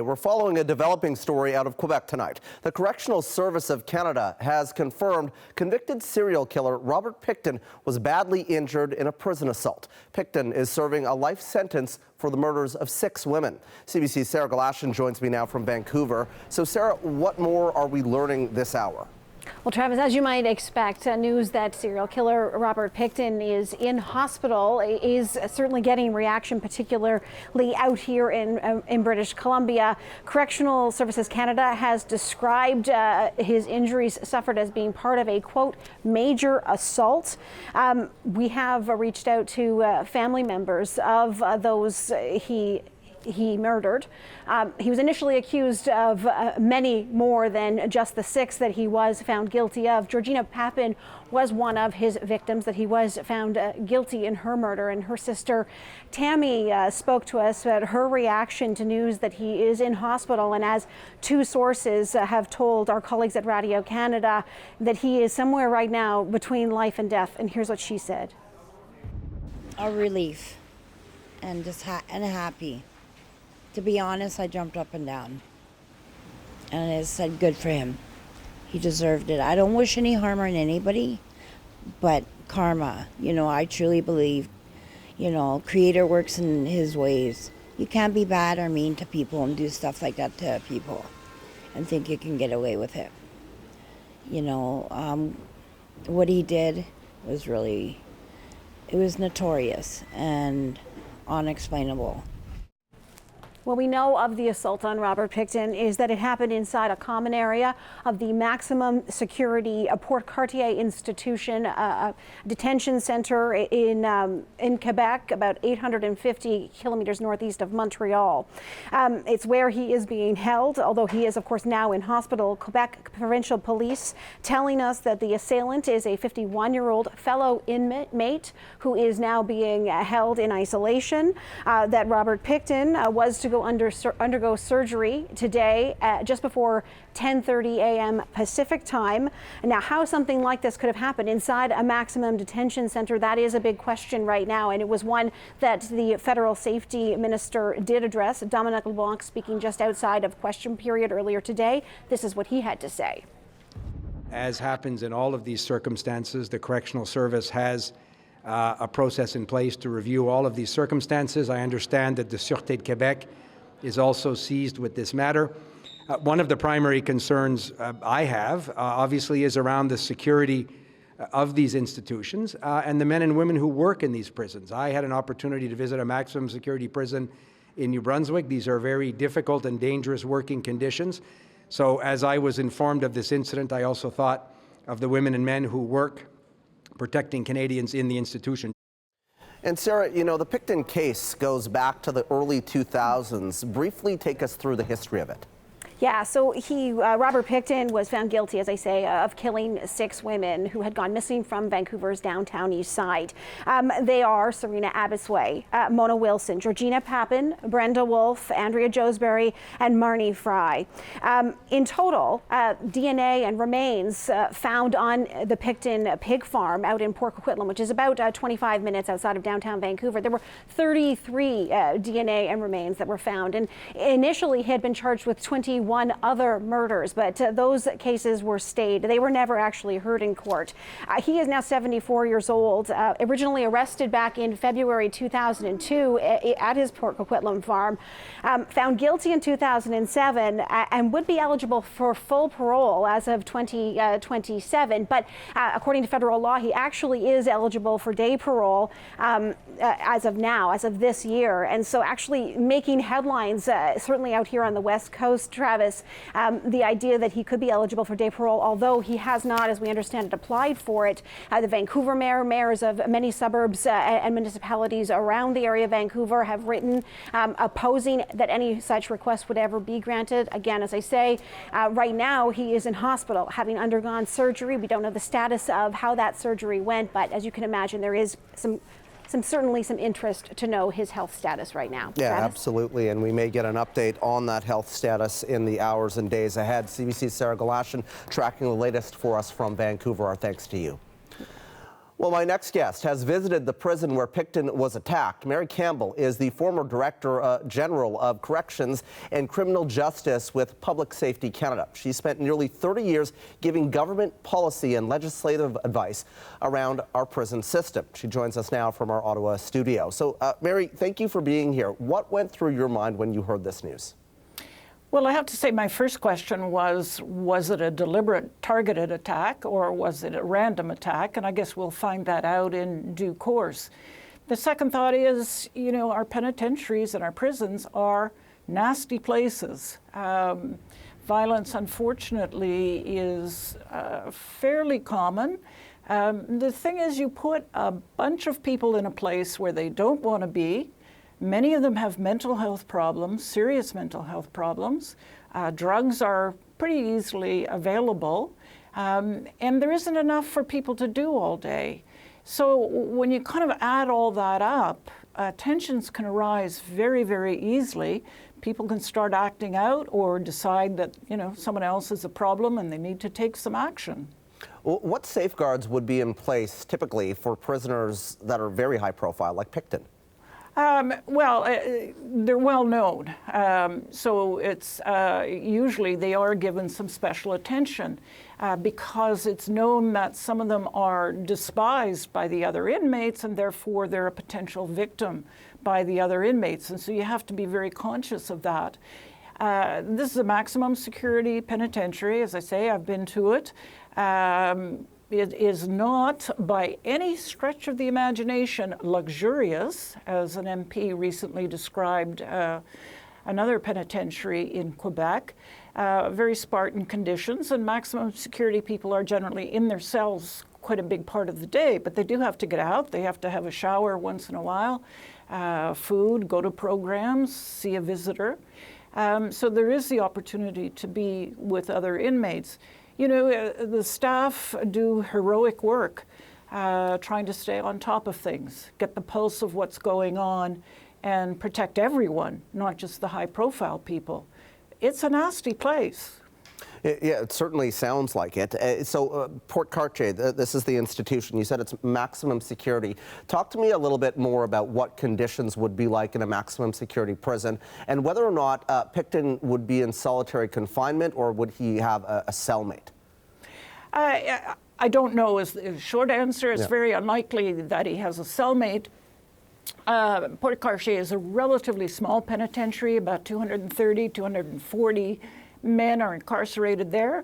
We're following a developing story out of Quebec tonight. The Correctional Service of Canada has confirmed convicted serial killer Robert Pickton was badly injured in a prison assault. Pickton is serving a life sentence for the murders of 6 women. CBC's Sarah Galashan joins me now from Vancouver. So Sarah, what more are we learning this hour? Well, Travis, as you might expect, news that serial killer Robert Pickton is in hospital is certainly getting reaction, particularly out here in British Columbia. Correctional Services Canada has described his injuries suffered as being part of a, quote, major assault. We have reached out to family members of those he murdered. He was initially accused of many more than just the 6 that he was found guilty of. Georgina Papin was one of his victims that he was found guilty in her murder, and her sister Tammy spoke to us about her reaction to news that he is in hospital, and as 2 sources have told our colleagues at Radio Canada that he is somewhere right now between life and death. And here's what she said. A relief and just happy. To be honest, I jumped up and down. And I said, good for him. He deserved it. I don't wish any harm on anybody, but karma, I truly believe, Creator works in his ways. You can't be bad or mean to people and do stuff like that to people and think you can get away with it. What he did was it was notorious and unexplainable. What we know of the assault on Robert Pickton is that it happened inside a common area of the maximum security Port-Cartier Institution, a detention center in Quebec, about 850 kilometers northeast of Montreal. It's where he is being held, although he is, of course, now in hospital. Quebec Provincial Police telling us that the assailant is a 51-year-old fellow inmate who is now being held in isolation, that Robert Pickton was to undergo surgery today just before 10:30 a.m. Pacific time. Now, how something like this could have happened inside a maximum detention center, that is a big question right now, and it was one that the federal safety minister did address. Dominic LeBlanc speaking just outside of question period earlier today. This is what he had to say. As happens in all of these circumstances, the Correctional Service has a process in place to review all of these circumstances. I understand that the Sûreté de Québec is also seized with this matter. One of the primary concerns I have, obviously, is around the security of these institutions and the men and women who work in these prisons. I had an opportunity to visit a maximum security prison in New Brunswick. These are very difficult and dangerous working conditions. So as I was informed of this incident, I also thought of the women and men who work protecting Canadians in the institution. And Sarah, the Pickton case goes back to the early 2000s. Briefly take us through the history of it. Yeah, so Robert Pickton was found guilty, as I say, of killing 6 women who had gone missing from Vancouver's downtown east side. They are Serena Abbotsway, Mona Wilson, Georgina Papin, Brenda Wolfe, Andrea Joesbury, and Marnie Fry. In total, DNA and remains found on the Pickton pig farm out in Port Coquitlam, which is about 25 minutes outside of downtown Vancouver. There were 33 DNA and remains that were found, and initially he had been charged with 21 other murders, but those cases were stayed. They were never actually heard in court. He is now 74 years old, originally arrested back in February 2002 at his Port Coquitlam farm, found guilty in 2007 and would be eligible for full parole as of 2027. But according to federal law, he actually is eligible for day parole as of now, as of this year. And so actually making headlines, certainly out here on the West Coast, Travis, the idea that he could be eligible for day parole, although he has not, as we understand it, applied for it. The Vancouver mayors of many suburbs and municipalities around the area of Vancouver have written opposing that any such request would ever be granted. Again, as I say, right now he is in hospital having undergone surgery. We don't know the status of how that surgery went, but as you can imagine, there is certainly some interest to know his health status right now. Yeah, Travis? absolutely, and we may get an update on that health status in the hours and days ahead. CBC's Sarah Galashan tracking the latest for us from Vancouver. Our thanks to you. Well, my next guest has visited the prison where Pickton was attacked. Mary Campbell is the former Director General of Corrections and Criminal Justice with Public Safety Canada. She spent nearly 30 years giving government policy and legislative advice around our prison system. She joins us now from our Ottawa studio. So, Mary, thank you for being here. What went through your mind when you heard this news? Well, I have to say my first question was it a deliberate targeted attack or was it a random attack? And I guess we'll find that out in due course. The second thought is, you know, our penitentiaries and our prisons are nasty places. Violence, unfortunately, is fairly common. The thing is, you put a bunch of people in a place where they don't want to be. Many of them have mental health problems, serious mental health problems. Drugs are pretty easily available, and there isn't enough for people to do all day. So when you kind of add all that up, tensions can arise very, very easily. People can start acting out or decide that, you know, someone else is a problem and they need to take some action. What safeguards would be in place typically for prisoners that are very high profile, like Pickton? Well, they're well known. So it's usually they are given some special attention because it's known that some of them are despised by the other inmates and therefore they're a potential victim by the other inmates. And so you have to be very conscious of that. This is a maximum security penitentiary. As I say, I've been to it. It is not, by any stretch of the imagination, luxurious, as an MP recently described another penitentiary in Quebec. Very Spartan conditions, and maximum security people are generally in their cells quite a big part of the day, but they do have to get out. They have to have a shower once in a while, food, go to programs, see a visitor. So there is the opportunity to be with other inmates. You know, the staff do heroic work, trying to stay on top of things, get the pulse of what's going on, and protect everyone, not just the high-profile people. It's a nasty place. Yeah, it certainly sounds like it. So Port-Cartier, this is the institution. You said it's maximum security. Talk to me a little bit more about what conditions would be like in a maximum security prison and whether or not Pickton would be in solitary confinement or would he have a cellmate? I don't know is the short answer. It's very unlikely that he has a cellmate. Port-Cartier is a relatively small penitentiary, about 230, 240 men are incarcerated there.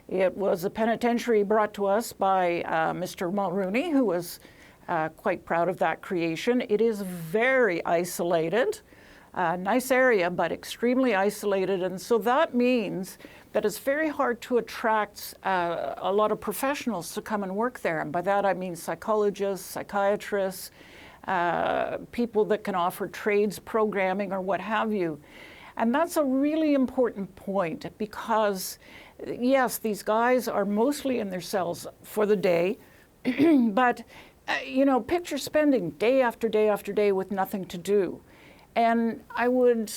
It was a penitentiary brought to us by Mr. Mulrooney, who was quite proud of that creation. It is very isolated, nice area, but extremely isolated. And so that means that it's very hard to attract a lot of professionals to come and work there. And by that I mean psychologists, psychiatrists, people that can offer trades programming or what have you. And that's a really important point because, yes, these guys are mostly in their cells for the day, but, you know, picture spending day after day after day with nothing to do. And I would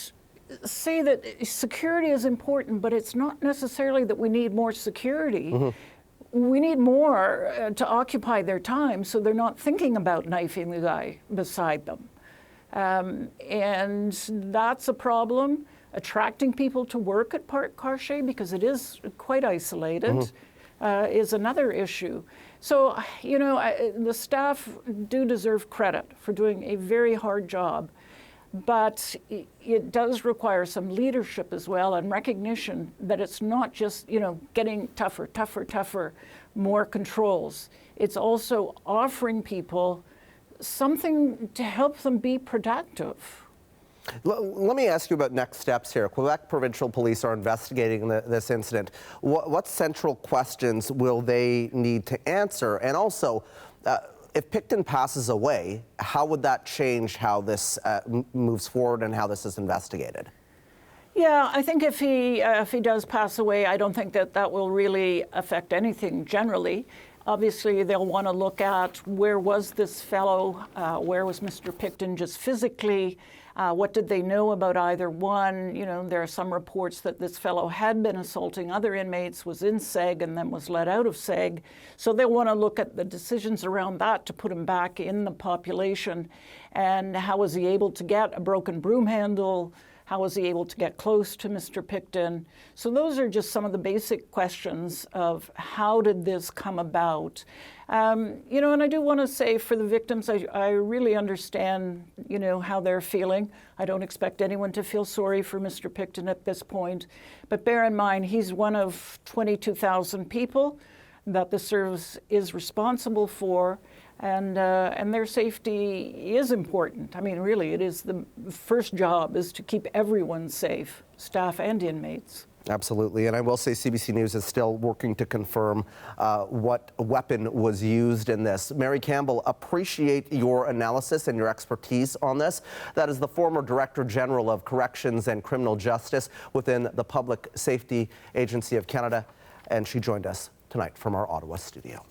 say that security is important, but it's not necessarily that we need more security. Mm-hmm. We need more to occupy their time so they're not thinking about knifing the guy beside them. And that's a problem. Attracting people to work at Port-Cartier, because it is quite isolated, is another issue. So, you know, the staff do deserve credit for doing a very hard job, but it does require some leadership as well and recognition that it's not just, you know, getting tougher, tougher, tougher, more controls. It's also offering people something to help them be productive. Let me ask you about next steps here. Quebec Provincial Police are investigating this incident. What central questions will they need to answer? And also, if Pickton passes away, how would that change how this moves forward and how this is investigated? Yeah, I think if he does pass away, I don't think that will really affect anything generally. Obviously, they'll want to look at where was this fellow, where was Mr. Pickton just physically, What did they know about either one? You know, there are some reports that this fellow had been assaulting other inmates, was in SEG, and then was let out of SEG. So they'll want to look at the decisions around that to put him back in the population. And how was he able to get a broken broom handle? How was he able to get close to Mr. Pickton? So those are just some of the basic questions of how did this come about? You know, and I do want to say for the victims, I really understand, you know, how they're feeling. I don't expect anyone to feel sorry for Mr. Pickton at this point. But bear in mind, he's one of 22,000 people that the service is responsible for. And their safety is important. I mean, really, it is the first job is to keep everyone safe, staff and inmates. Absolutely, and I will say CBC News is still working to confirm what weapon was used in this. Mary Campbell, appreciate your analysis and your expertise on this. That is the former Director General of Corrections and Criminal Justice within the Public Safety Agency of Canada, and she joined us tonight from our Ottawa studio.